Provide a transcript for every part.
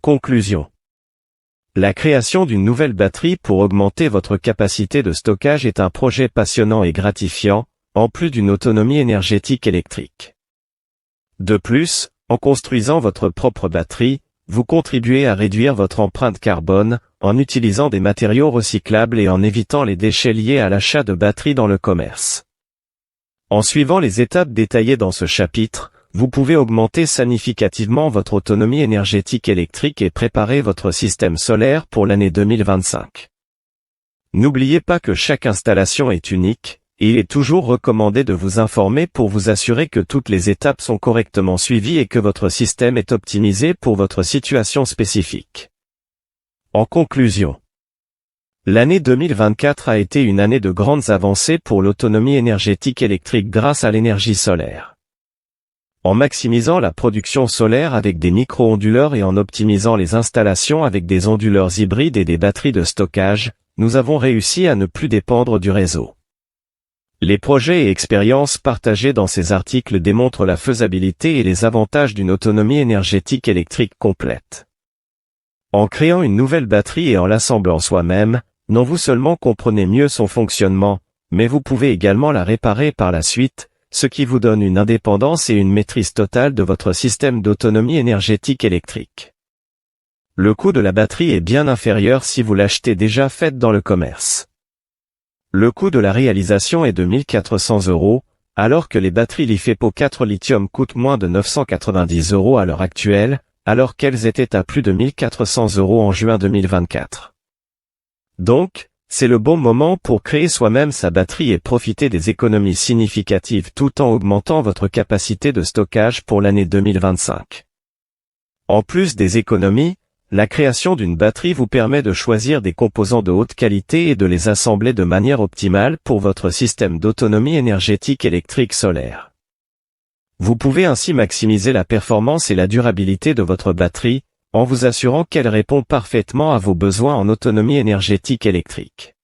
conclusion, la création d'une nouvelle batterie pour augmenter votre capacité de stockage est un projet passionnant et gratifiant, en plus d'une autonomie énergétique électrique. De plus, en construisant votre propre batterie, vous contribuez à réduire votre empreinte carbone, en utilisant des matériaux recyclables et en évitant les déchets liés à l'achat de batteries dans le commerce. En suivant les étapes détaillées dans ce chapitre, vous pouvez augmenter significativement votre autonomie énergétique électrique et préparer votre système solaire pour l'année 2025. N'oubliez pas que chaque installation est unique, et il est toujours recommandé de vous informer pour vous assurer que toutes les étapes sont correctement suivies et que votre système est optimisé pour votre situation spécifique. En conclusion, l'année 2024 a été une année de grandes avancées pour l'autonomie énergétique électrique grâce à l'énergie solaire. En maximisant la production solaire avec des micro-onduleurs et en optimisant les installations avec des onduleurs hybrides et des batteries de stockage, nous avons réussi à ne plus dépendre du réseau. Les projets et expériences partagés dans ces articles démontrent la faisabilité et les avantages d'une autonomie énergétique électrique complète. En créant une nouvelle batterie et en l'assemblant soi-même, non vous seulement comprenez mieux son fonctionnement, mais vous pouvez également la réparer par la suite, ce qui vous donne une indépendance et une maîtrise totale de votre système d'autonomie énergétique électrique. Le coût de la batterie est bien inférieur si vous l'achetez déjà faite dans le commerce. Le coût de la réalisation est de 1 400 €, alors que les batteries LiFePO 4 lithium coûtent moins de 990 € à l'heure actuelle, alors qu'elles étaient à plus de 1 400 € en juin 2024. Donc, c'est le bon moment pour créer soi-même sa batterie et profiter des économies significatives tout en augmentant votre capacité de stockage pour l'année 2025. En plus des économies, la création d'une batterie vous permet de choisir des composants de haute qualité et de les assembler de manière optimale pour votre système d'autonomie énergétique électrique solaire. Vous pouvez ainsi maximiser la performance et la durabilité de votre batterie, en vous assurant qu'elle répond parfaitement à vos besoins en autonomie énergétique électrique.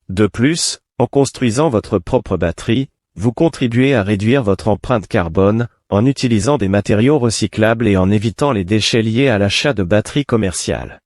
De plus, en construisant votre propre batterie, vous contribuez à réduire votre empreinte carbone, en utilisant des matériaux recyclables et en évitant les déchets liés à l'achat de batteries commerciales.